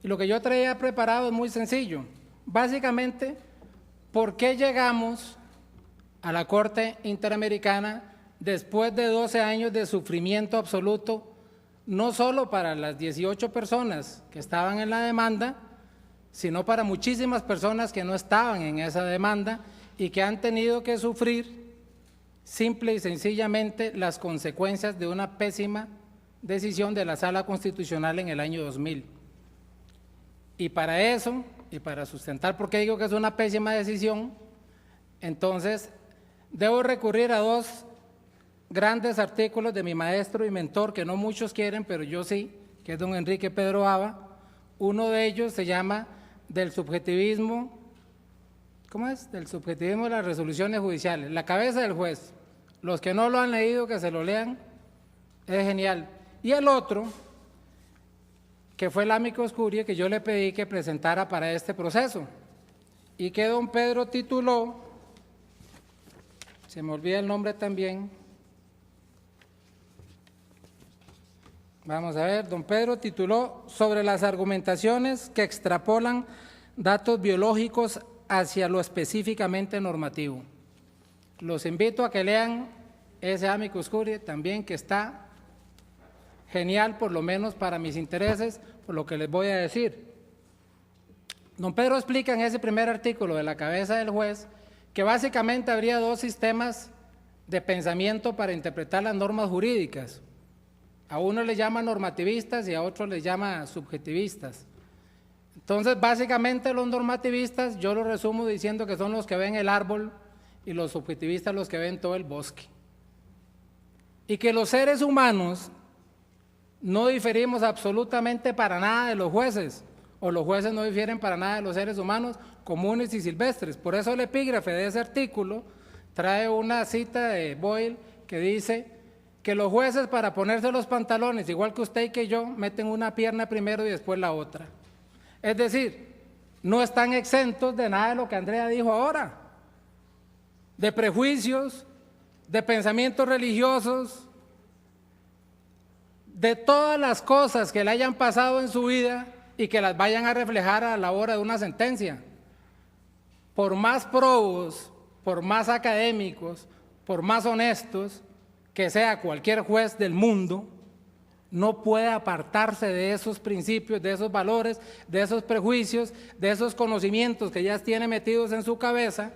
Y lo que yo traía preparado es muy sencillo. Básicamente, ¿por qué llegamos a la Corte Interamericana después de 12 años de sufrimiento absoluto, no solo para las 18 personas que estaban en la demanda, sino para muchísimas personas que no estaban en esa demanda y que han tenido que sufrir simple y sencillamente las consecuencias de una pésima decisión de la Sala Constitucional en el año 2000? Y para eso, y para sustentar por qué digo que es una pésima decisión, entonces debo recurrir a dos grandes artículos de mi maestro y mentor, que no muchos quieren, pero yo sí, que es don Enrique Pedro Aba. Uno de ellos se llama Del subjetivismo, ¿cómo es? Del subjetivismo de las resoluciones judiciales, la cabeza del juez. Los que no lo han leído, que se lo lean, es genial. Y el otro, que fue el amicus curiae, que yo le pedí que presentara para este proceso, y que don Pedro tituló, se me olvida el nombre también, vamos a ver, don Pedro tituló sobre las argumentaciones que extrapolan datos biológicos hacia lo específicamente normativo. Los invito a que lean ese amicus curiae también, que está genial, por lo menos para mis intereses, por lo que les voy a decir. Don Pedro explica en ese primer artículo de la cabeza del juez que básicamente habría dos sistemas de pensamiento para interpretar las normas jurídicas. A uno le llama normativistas y a otro le llama subjetivistas. Entonces, básicamente los normativistas, yo lo resumo diciendo que son los que ven el árbol y los subjetivistas los que ven todo el bosque. Y que los seres humanos no diferimos absolutamente para nada de los jueces, o los jueces no difieren para nada de los seres humanos comunes y silvestres. Por eso el epígrafe de ese artículo trae una cita de Boyle que dice que los jueces, para ponerse los pantalones, igual que usted y que yo, meten una pierna primero y después la otra. Es decir, no están exentos de nada de lo que Andrea dijo ahora, de prejuicios, de pensamientos religiosos, de todas las cosas que le hayan pasado en su vida y que las vayan a reflejar a la hora de una sentencia. Por más probos, por más académicos, por más honestos que sea cualquier juez del mundo, no puede apartarse de esos principios, de esos valores, de esos prejuicios, de esos conocimientos que ya tiene metidos en su cabeza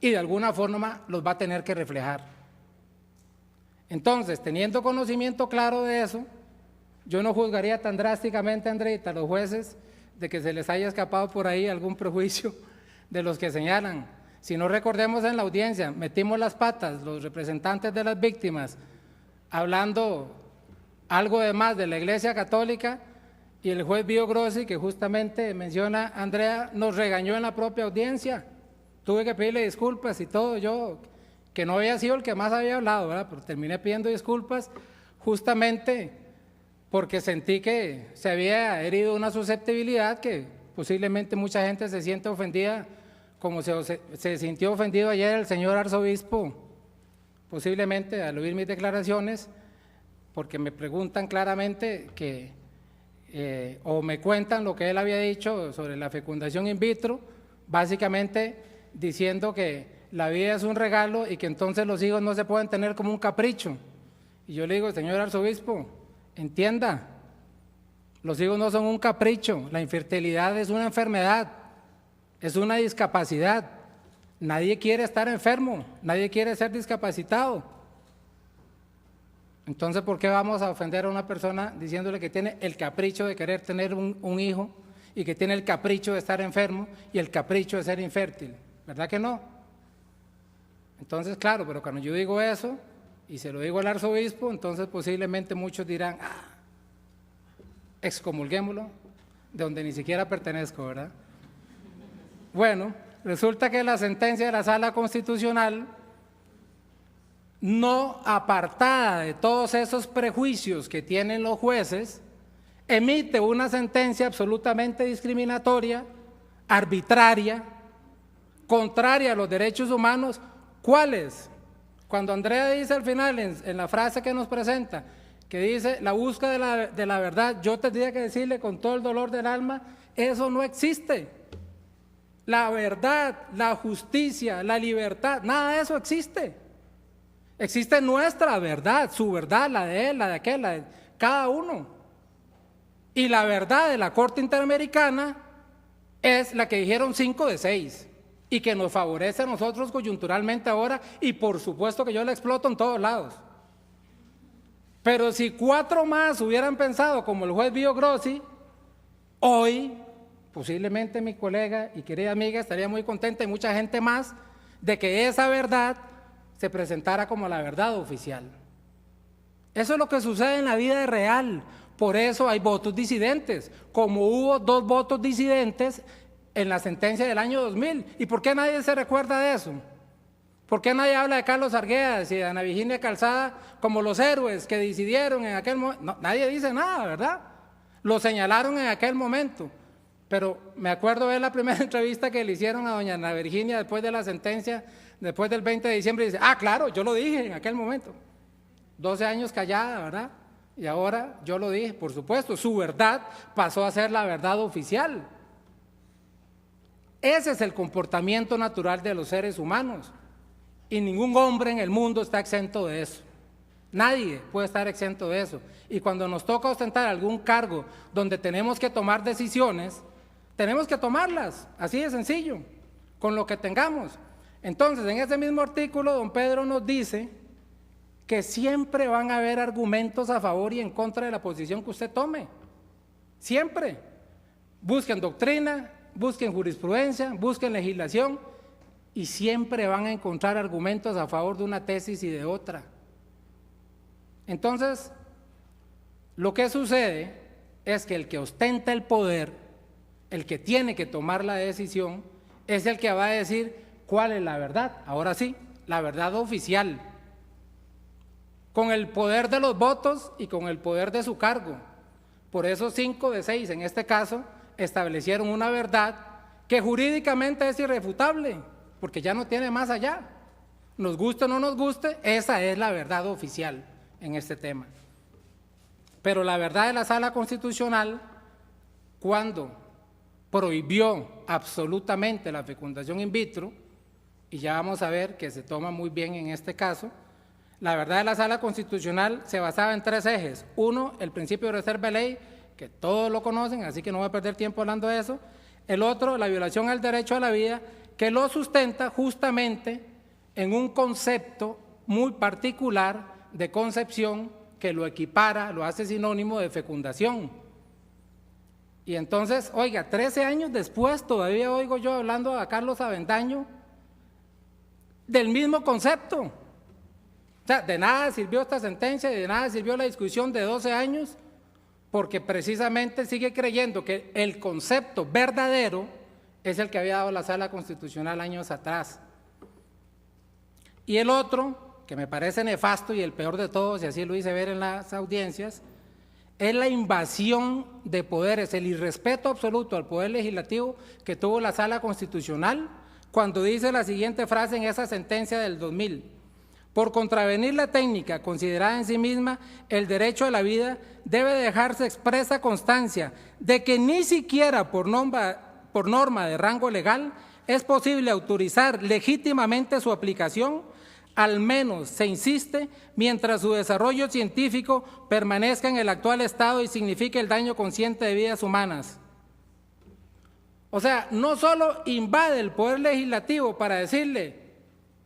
y de alguna forma los va a tener que reflejar. Entonces, teniendo conocimiento claro de eso, yo no juzgaría tan drásticamente, Andreita, a los jueces de que se les haya escapado por ahí algún prejuicio de los que señalan. Si no, recordemos en la audiencia, metimos las patas los representantes de las víctimas hablando algo de más de la Iglesia Católica y el juez Bio Grossi, que justamente menciona Andrea, nos regañó en la propia audiencia. Tuve que pedirle disculpas y todo, yo que no había sido el que más había hablado, ¿verdad? Pero terminé pidiendo disculpas justamente porque sentí que se había herido una susceptibilidad que posiblemente mucha gente se siente ofendida, como se sintió ofendido ayer el señor arzobispo, posiblemente al oír mis declaraciones, porque me preguntan claramente que, o me cuentan lo que él había dicho sobre la fecundación in vitro, básicamente diciendo que la vida es un regalo y que entonces los hijos no se pueden tener como un capricho. Y yo le digo, señor arzobispo, entienda, los hijos no son un capricho, la infertilidad es una enfermedad, es una discapacidad. Nadie quiere estar enfermo, nadie quiere ser discapacitado. Entonces, ¿por qué vamos a ofender a una persona diciéndole que tiene el capricho de querer tener un hijo y que tiene el capricho de estar enfermo y el capricho de ser infértil? ¿Verdad que no? Entonces, claro, pero cuando yo digo eso y se lo digo al arzobispo, entonces posiblemente muchos dirán, excomulguémoslo, de donde ni siquiera pertenezco, ¿verdad? Bueno, resulta que la sentencia de la Sala Constitucional, no apartada de todos esos prejuicios que tienen los jueces, emite una sentencia absolutamente discriminatoria, arbitraria, contraria a los derechos humanos. ¿Cuáles? Cuando Andrea dice al final, en la frase que nos presenta, que dice la búsqueda de la verdad, yo tendría que decirle con todo el dolor del alma, eso no existe. La verdad, la justicia, la libertad, nada de eso existe. Existe nuestra verdad, su verdad, la de él, la de aquel, la de cada uno. Y la verdad de la Corte Interamericana es la que dijeron 5 de 6 y que nos favorece a nosotros coyunturalmente ahora, y por supuesto que yo la exploto en todos lados. Pero si 4 más hubieran pensado como el juez Bio Grossi, hoy posiblemente mi colega y querida amiga estaría muy contenta, y mucha gente más, de que esa verdad se presentara como la verdad oficial. Eso es lo que sucede en la vida real. Por eso hay votos disidentes, como hubo 2 votos disidentes en la sentencia del año 2000. ¿Y por qué nadie se recuerda de eso? ¿Por qué nadie habla de Carlos Arguedas y de Ana Virginia Calzada como los héroes que decidieron en aquel momento? No, nadie dice nada, ¿verdad? Lo señalaron en aquel momento. Pero me acuerdo de la primera entrevista que le hicieron a doña Ana Virginia después de la sentencia, después del 20 de diciembre, y dice, claro, yo lo dije en aquel momento. 12 años callada, ¿verdad? Y ahora yo lo dije, por supuesto, su verdad pasó a ser la verdad oficial. Ese es el comportamiento natural de los seres humanos. Y ningún hombre en el mundo está exento de eso. Nadie puede estar exento de eso. Y cuando nos toca ostentar algún cargo donde tenemos que tomar decisiones, tenemos que tomarlas, así de sencillo, con lo que tengamos. Entonces, en ese mismo artículo, don Pedro nos dice que siempre van a haber argumentos a favor y en contra de la posición que usted tome. Siempre. Busquen doctrina, busquen jurisprudencia, busquen legislación, y siempre van a encontrar argumentos a favor de una tesis y de otra. Entonces, lo que sucede es que el que ostenta el poder, el que tiene que tomar la decisión, es el que va a decir cuál es la verdad. Ahora sí, la verdad oficial, con el poder de los votos y con el poder de su cargo. Por eso 5 de 6 en este caso establecieron una verdad que jurídicamente es irrefutable, porque ya no tiene más allá. Nos guste o no nos guste, esa es la verdad oficial en este tema. Pero la verdad de la Sala Constitucional, cuando prohibió absolutamente la fecundación in vitro, y ya vamos a ver que se toma muy bien en este caso, la verdad de la Sala Constitucional se basaba en 3 ejes. 1, el principio de reserva de ley, que todos lo conocen, así que no voy a perder tiempo hablando de eso. El otro, la violación al derecho a la vida, que lo sustenta justamente en un concepto muy particular de concepción que lo equipara, lo hace sinónimo de fecundación. Y entonces, oiga, 13 años después todavía oigo yo hablando a Carlos Avendaño del mismo concepto. O sea, de nada sirvió esta sentencia, de nada sirvió la discusión de 12 años, porque precisamente sigue creyendo que el concepto verdadero es el que había dado la Sala Constitucional años atrás. Y el otro, que me parece nefasto y el peor de todos, y así lo hice ver en las audiencias, es la invasión de poderes, el irrespeto absoluto al poder legislativo que tuvo la Sala Constitucional cuando dice la siguiente frase en esa sentencia del 2000: por contravenir la técnica considerada en sí misma el derecho a la vida, debe dejarse expresa constancia de que ni siquiera por norma de rango legal es posible autorizar legítimamente su aplicación, al menos, se insiste, mientras su desarrollo científico permanezca en el actual estado y signifique el daño consciente de vidas humanas. O sea, no solo invade el poder legislativo para decirle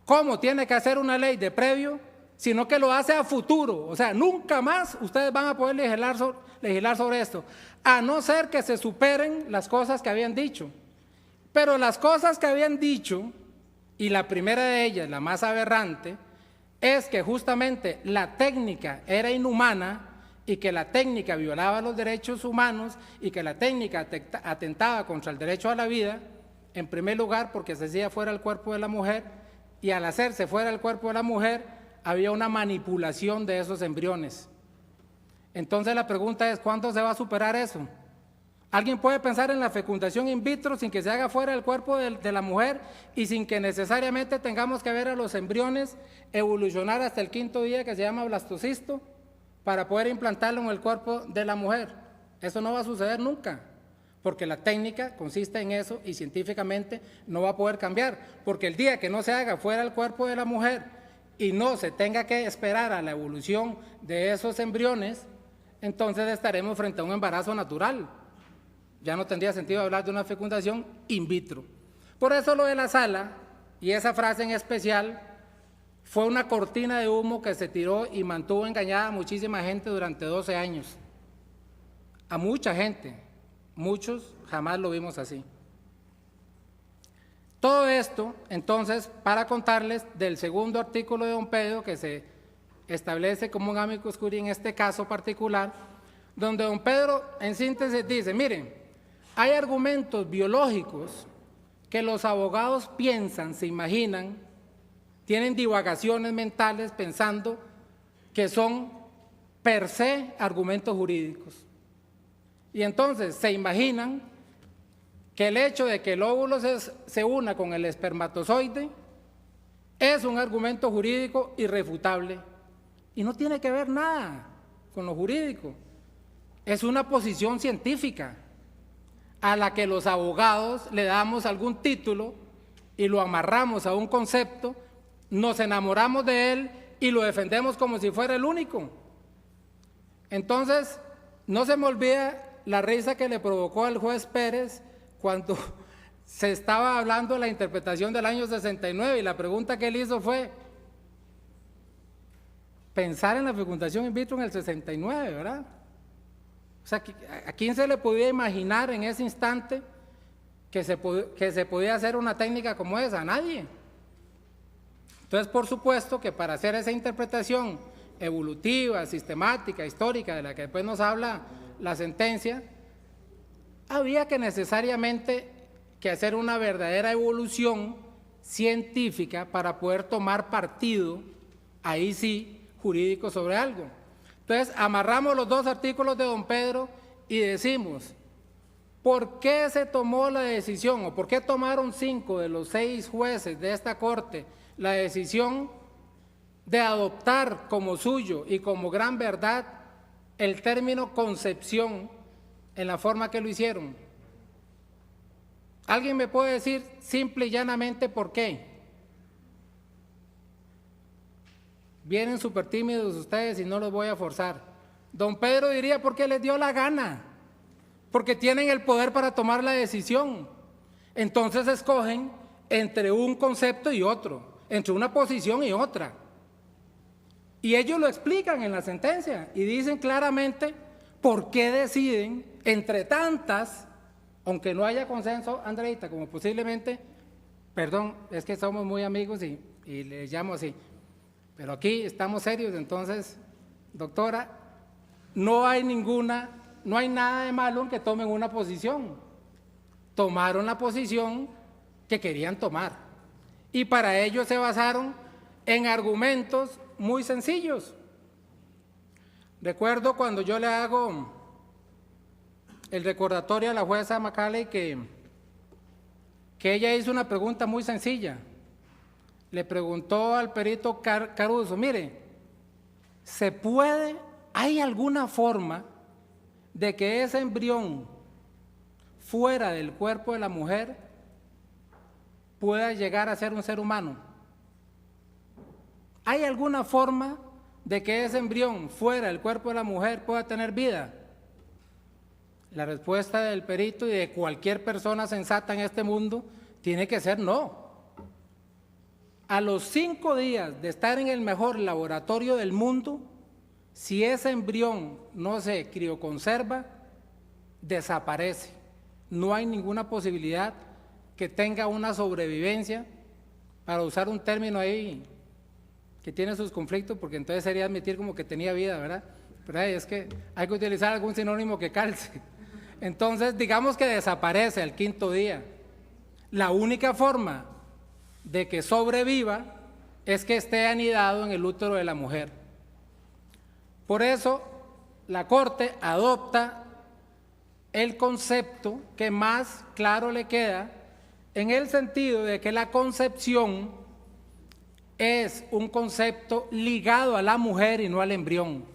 cómo tiene que hacer una ley de previo, sino que lo hace a futuro. O sea, nunca más ustedes van a poder legislar sobre esto, a no ser que se superen las cosas que habían dicho. Pero las cosas que habían dicho, y la primera de ellas, la más aberrante, es que justamente la técnica era inhumana y que la técnica violaba los derechos humanos y que la técnica atentaba contra el derecho a la vida, en primer lugar porque se hacía fuera del cuerpo de la mujer, y al hacerse fuera del cuerpo de la mujer había una manipulación de esos embriones. Entonces la pregunta es, ¿cuándo se va a superar eso? ¿Alguien puede pensar en la fecundación in vitro sin que se haga fuera del cuerpo de la mujer y sin que necesariamente tengamos que ver a los embriones evolucionar hasta el 5.º día, que se llama blastocisto? para poder implantarlo en el cuerpo de la mujer. Eso no va a suceder nunca, porque la técnica consiste en eso y científicamente no va a poder cambiar, porque el día que no se haga fuera del cuerpo de la mujer y no se tenga que esperar a la evolución de esos embriones, entonces estaremos frente a un embarazo natural. Ya no tendría sentido hablar de una fecundación in vitro. Por eso lo de la sala, y esa frase en especial, fue una cortina de humo que se tiró y mantuvo engañada a muchísima gente durante 12 años. A mucha gente, muchos jamás lo vimos así. Todo esto, entonces, para contarles del segundo artículo de don Pedro, que se establece como un amicus curiae en este caso particular, donde don Pedro, en síntesis, dice, miren, hay argumentos biológicos que los abogados piensan, se imaginan, tienen divagaciones mentales pensando que son per se argumentos jurídicos. Y entonces se imaginan que el hecho de que el óvulo se una con el espermatozoide es un argumento jurídico irrefutable. Y no tiene que ver nada con lo jurídico. Es una posición científica a la que los abogados le damos algún título y lo amarramos a un concepto, nos enamoramos de él y lo defendemos como si fuera el único. Entonces, no se me olvida la risa que le provocó al juez Pérez cuando se estaba hablando de la interpretación del año 69 y la pregunta que él hizo fue pensar en la fecundación in vitro en el 69, ¿verdad? O sea, ¿a quién se le podía imaginar en ese instante que se podía hacer una técnica como esa? A nadie. Entonces, por supuesto que para hacer esa interpretación evolutiva, sistemática, histórica, de la que después nos habla la sentencia, había que necesariamente que hacer una verdadera evolución científica para poder tomar partido, ahí sí, jurídico sobre algo. Entonces, amarramos los dos artículos de don Pedro y decimos, ¿por qué se tomó la decisión o por qué tomaron 5 de los 6 jueces de esta Corte la decisión de adoptar como suyo y como gran verdad el término concepción en la forma que lo hicieron? ¿Alguien me puede decir simple y llanamente por qué? Vienen súper tímidos ustedes y no los voy a forzar. Don Pedro diría porque les dio la gana, porque tienen el poder para tomar la decisión. Entonces escogen entre un concepto y otro, entre una posición y otra. Y ellos lo explican en la sentencia y dicen claramente por qué deciden entre tantas, aunque no haya consenso, Andreita, como posiblemente, perdón, es que somos muy amigos y les llamo así, pero aquí estamos serios, entonces, doctora, no hay nada de malo en que tomen una posición. Tomaron la posición que querían tomar y para ello se basaron en argumentos muy sencillos. Recuerdo cuando yo le hago el recordatorio a la jueza Macaulay que ella hizo una pregunta muy sencilla. Le preguntó al perito Caruso, mire, ¿hay alguna forma de que ese embrión fuera del cuerpo de la mujer pueda llegar a ser un ser humano? ¿Hay alguna forma de que ese embrión fuera del cuerpo de la mujer pueda tener vida? La respuesta del perito y de cualquier persona sensata en este mundo tiene que ser no. A los 5 días de estar en el mejor laboratorio del mundo, si ese embrión no se crioconserva, desaparece. No hay ninguna posibilidad que tenga una sobrevivencia, para usar un término ahí que tiene sus conflictos, porque entonces sería admitir como que tenía vida, ¿verdad? Pero es que hay que utilizar algún sinónimo que calce. Entonces, digamos que desaparece al 5.º día. La única forma de que sobreviva es que esté anidado en el útero de la mujer. Por eso, la Corte adopta el concepto que más claro le queda, en el sentido de que la concepción es un concepto ligado a la mujer y no al embrión.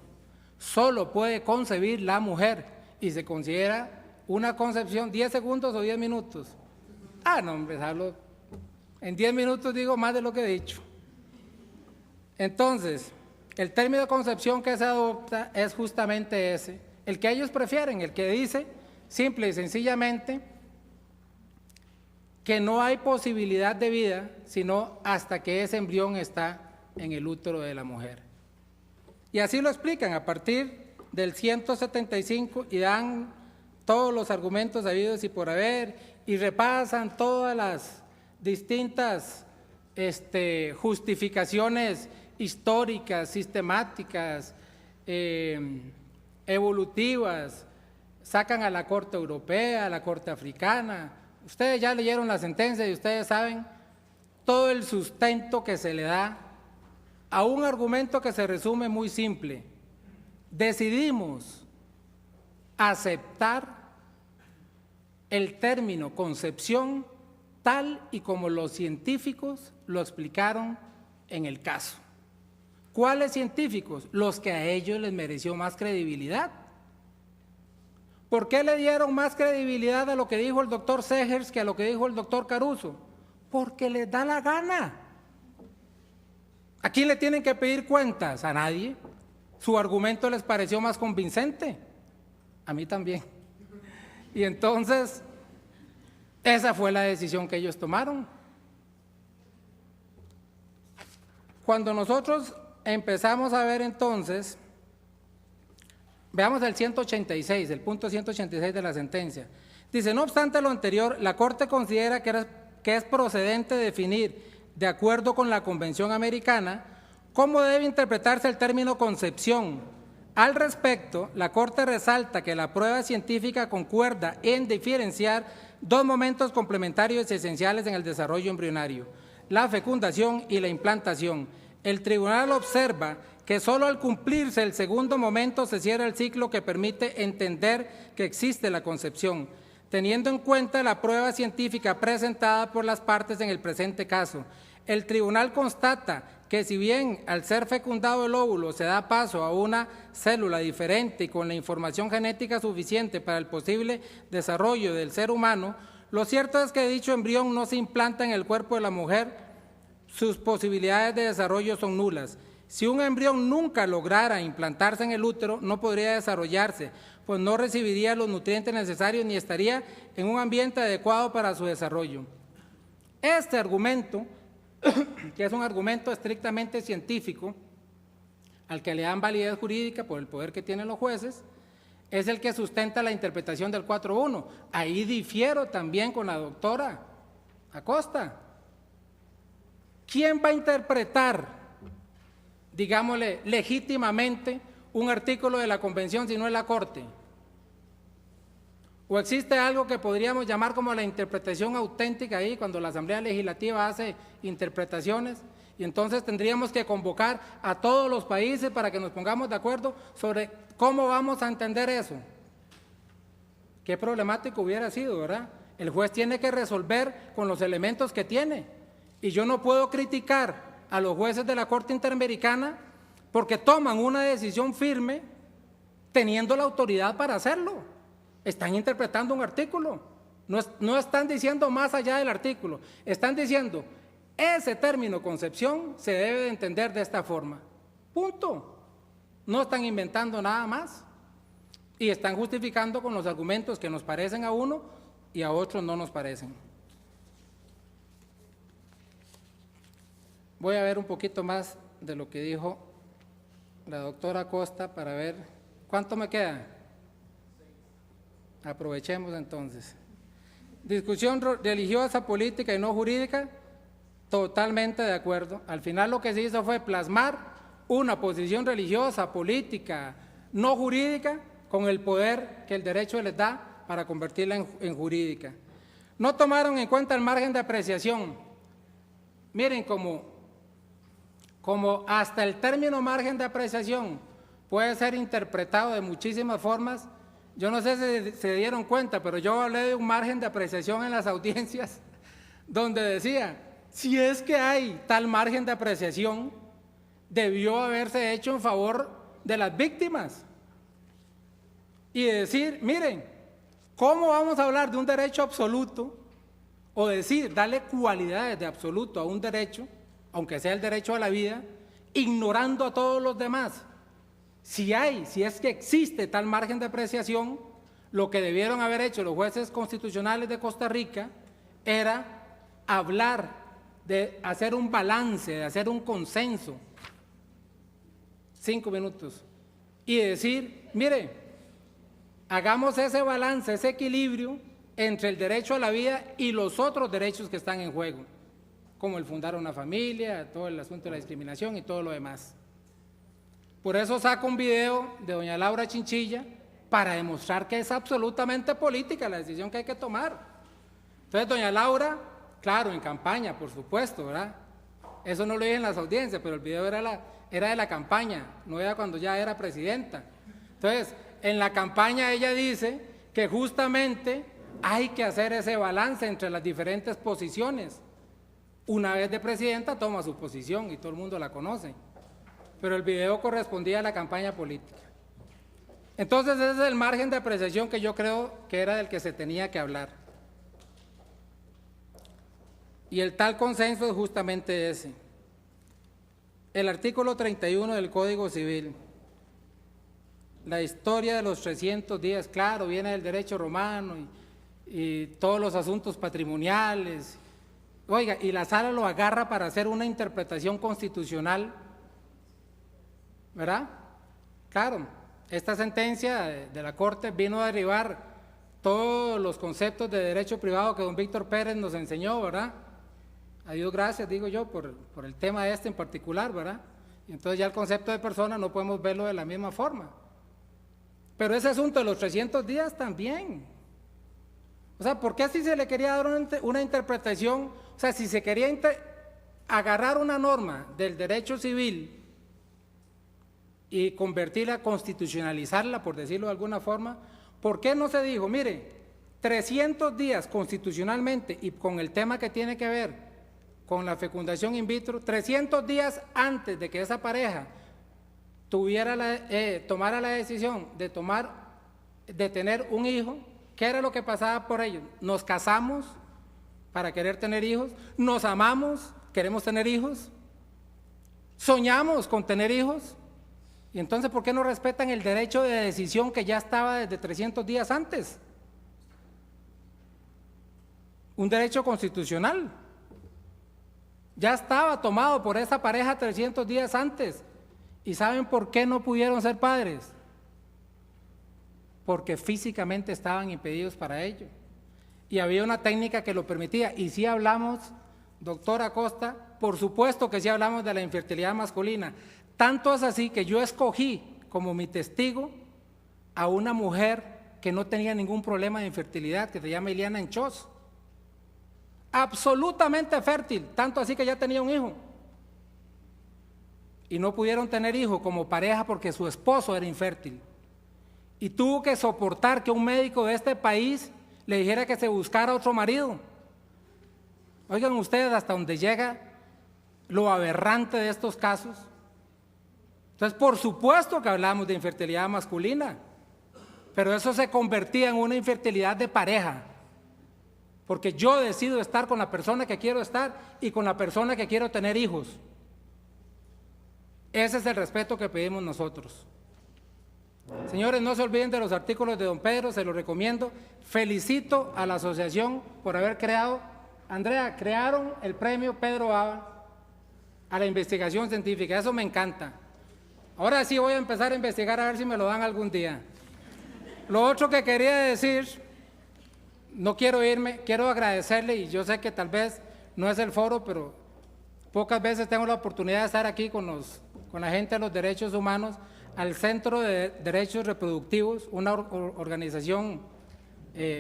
solo puede concebir la mujer y se considera una concepción 10 segundos o 10 minutos. Ah, no, hombre, hablo, en 10 minutos digo más de lo que he dicho. Entonces, el término de concepción que se adopta es justamente ese, el que ellos prefieren, el que dice simple y sencillamente que no hay posibilidad de vida sino hasta que ese embrión está en el útero de la mujer. Y así lo explican a partir del 175 y dan todos los argumentos habidos y por haber y repasan todas las distintas justificaciones históricas, sistemáticas, evolutivas, sacan a la Corte Europea, a la Corte Africana. Ustedes ya leyeron la sentencia y ustedes saben todo el sustento que se le da a un argumento que se resume muy simple. Decidimos aceptar el término concepción tal y como los científicos lo explicaron en el caso. ¿Cuáles científicos? Los que a ellos les mereció más credibilidad. ¿Por qué le dieron más credibilidad a lo que dijo el doctor Segers que a lo que dijo el doctor Caruso? Porque les da la gana. ¿A quién le tienen que pedir cuentas? A nadie. ¿Su argumento les pareció más convincente? A mí también. Y entonces, esa fue la decisión que ellos tomaron. Cuando nosotros empezamos a ver entonces, veamos el 186, el punto 186 de la sentencia. Dice, no obstante lo anterior, la Corte considera que es procedente definir, de acuerdo con la Convención Americana, cómo debe interpretarse el término concepción. Al respecto, la Corte resalta que la prueba científica concuerda en diferenciar dos momentos complementarios y esenciales en el desarrollo embrionario, la fecundación y la implantación. El tribunal observa que solo al cumplirse el segundo momento se cierra el ciclo que permite entender que existe la concepción, teniendo en cuenta la prueba científica presentada por las partes en el presente caso. El tribunal constata que si bien al ser fecundado el óvulo se da paso a una célula diferente y con la información genética suficiente para el posible desarrollo del ser humano, lo cierto es que dicho embrión no se implanta en el cuerpo de la mujer, sus posibilidades de desarrollo son nulas. Si un embrión nunca lograra implantarse en el útero, no podría desarrollarse, pues no recibiría los nutrientes necesarios ni estaría en un ambiente adecuado para su desarrollo. Este argumento, que es un argumento estrictamente científico, al que le dan validez jurídica por el poder que tienen los jueces, es el que sustenta la interpretación del 4.1. Ahí difiero también con la doctora Acosta. ¿Quién va a interpretar, digámosle, legítimamente un artículo de la Convención si no es la Corte? ¿O existe algo que podríamos llamar como la interpretación auténtica ahí, cuando la Asamblea Legislativa hace interpretaciones? Y entonces tendríamos que convocar a todos los países para que nos pongamos de acuerdo sobre cómo vamos a entender eso. Qué problemático hubiera sido, ¿verdad? El juez tiene que resolver con los elementos que tiene. Y yo no puedo criticar a los jueces de la Corte Interamericana porque toman una decisión firme teniendo la autoridad para hacerlo. Están interpretando un artículo, no están diciendo más allá del artículo, están diciendo, ese término concepción se debe de entender de esta forma, punto. No están inventando nada más y están justificando con los argumentos que nos parecen a uno y a otros no nos parecen. Voy a ver un poquito más de lo que dijo la doctora Costa para ver cuánto me queda. Aprovechemos entonces. Discusión religiosa, política y no jurídica, totalmente de acuerdo. Al final lo que se hizo fue plasmar una posición religiosa, política, no jurídica, con el poder que el derecho les da para convertirla en jurídica. No tomaron en cuenta el margen de apreciación. Miren como hasta el término margen de apreciación puede ser interpretado de muchísimas formas. Yo no sé si se dieron cuenta, pero yo hablé de un margen de apreciación en las audiencias donde decía, si es que hay tal margen de apreciación, debió haberse hecho en favor de las víctimas. y decir, miren, ¿cómo vamos a hablar de un derecho absoluto o decir, darle cualidades de absoluto a un derecho, aunque sea el derecho a la vida, ignorando a todos los demás? Si es que existe tal margen de apreciación, lo que debieron haber hecho los jueces constitucionales de Costa Rica era hablar, de hacer un balance, de hacer un consenso, 5 minutos, y decir, mire, hagamos ese balance, ese equilibrio entre el derecho a la vida y los otros derechos que están en juego, como el fundar una familia, todo el asunto de la discriminación y todo lo demás. Por eso saco un video de doña Laura Chinchilla para demostrar que es absolutamente política la decisión que hay que tomar. Entonces, doña Laura, claro, en campaña, por supuesto, ¿verdad? Eso no lo dije en las audiencias, pero el video era de la campaña, no era cuando ya era presidenta. Entonces, en la campaña ella dice que justamente hay que hacer ese balance entre las diferentes posiciones. Una vez de presidenta toma su posición y todo el mundo la conoce, pero el video correspondía a la campaña política. Entonces ese es el margen de apreciación que yo creo que era del que se tenía que hablar. Y el tal consenso es justamente ese. El artículo 31 del Código Civil, la historia de los 300 días, claro, viene del derecho romano y todos los asuntos patrimoniales. Oiga, y la sala lo agarra para hacer una interpretación constitucional, ¿verdad? Claro, esta sentencia de la Corte vino a derribar todos los conceptos de derecho privado que don Víctor Pérez nos enseñó, ¿verdad? A Dios gracias, digo yo, por el tema este en particular, ¿verdad? Y entonces ya el concepto de persona no podemos verlo de la misma forma. Pero ese asunto de los 300 días también. O sea, ¿por qué así se le quería dar una interpretación? O sea, si se quería agarrar una norma del derecho civil y convertirla, constitucionalizarla, por decirlo de alguna forma, ¿por qué no se dijo, mire, 300 días constitucionalmente y con el tema que tiene que ver con la fecundación in vitro, 300 días antes de que esa pareja tomara la decisión de tener un hijo? ¿Qué era lo que pasaba por ellos? Nos casamos para querer tener hijos, nos amamos, queremos tener hijos, soñamos con tener hijos, y entonces ¿por qué no respetan el derecho de decisión que ya estaba desde 300 días antes? Un derecho constitucional. Ya estaba tomado por esa pareja 300 días antes. ¿Y saben por qué no pudieron ser padres? Porque físicamente estaban impedidos para ello. Y había una técnica que lo permitía. Y si hablamos, doctora Costa, por supuesto que sí hablamos de la infertilidad masculina. Tanto es así que yo escogí como mi testigo a una mujer que no tenía ningún problema de infertilidad, que se llama Iliana Enchós. Absolutamente fértil, tanto así que ya tenía un hijo. Y no pudieron tener hijo como pareja porque su esposo era infértil. Y tuvo que soportar que un médico de este país le dijera que se buscara otro marido. Oigan ustedes hasta dónde llega lo aberrante de estos casos. Entonces, por supuesto que hablamos de infertilidad masculina, pero eso se convertía en una infertilidad de pareja, porque yo decido estar con la persona que quiero estar y con la persona que quiero tener hijos. Ese es el respeto que pedimos nosotros. Señores, no se olviden de los artículos de don Pedro, se los recomiendo. Felicito a la asociación por haber creado, Andrea, crearon el premio Pedro Baba a la investigación científica, eso me encanta. Ahora sí voy a empezar a investigar a ver si me lo dan algún día. Lo otro que quería decir, no quiero irme, quiero agradecerle, y yo sé que tal vez no es el foro, pero pocas veces tengo la oportunidad de estar aquí con la gente de los derechos humanos, al Centro de Derechos Reproductivos, una organización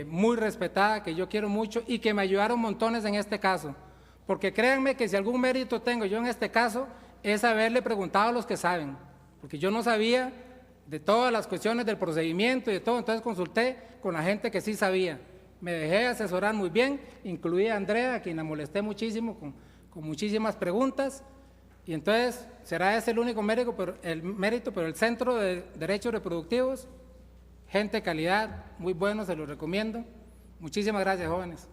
muy respetada, que yo quiero mucho y que me ayudaron montones en este caso. Porque créanme que si algún mérito tengo yo en este caso, es haberle preguntado a los que saben. Porque yo no sabía de todas las cuestiones del procedimiento y de todo, entonces consulté con la gente que sí sabía. Me dejé asesorar muy bien, incluí a Andrea, a quien la molesté muchísimo con muchísimas preguntas, y entonces será ese el único mérito, pero el Centro de Derechos Reproductivos gente de calidad, muy bueno, se los recomiendo. Muchísimas gracias, jóvenes.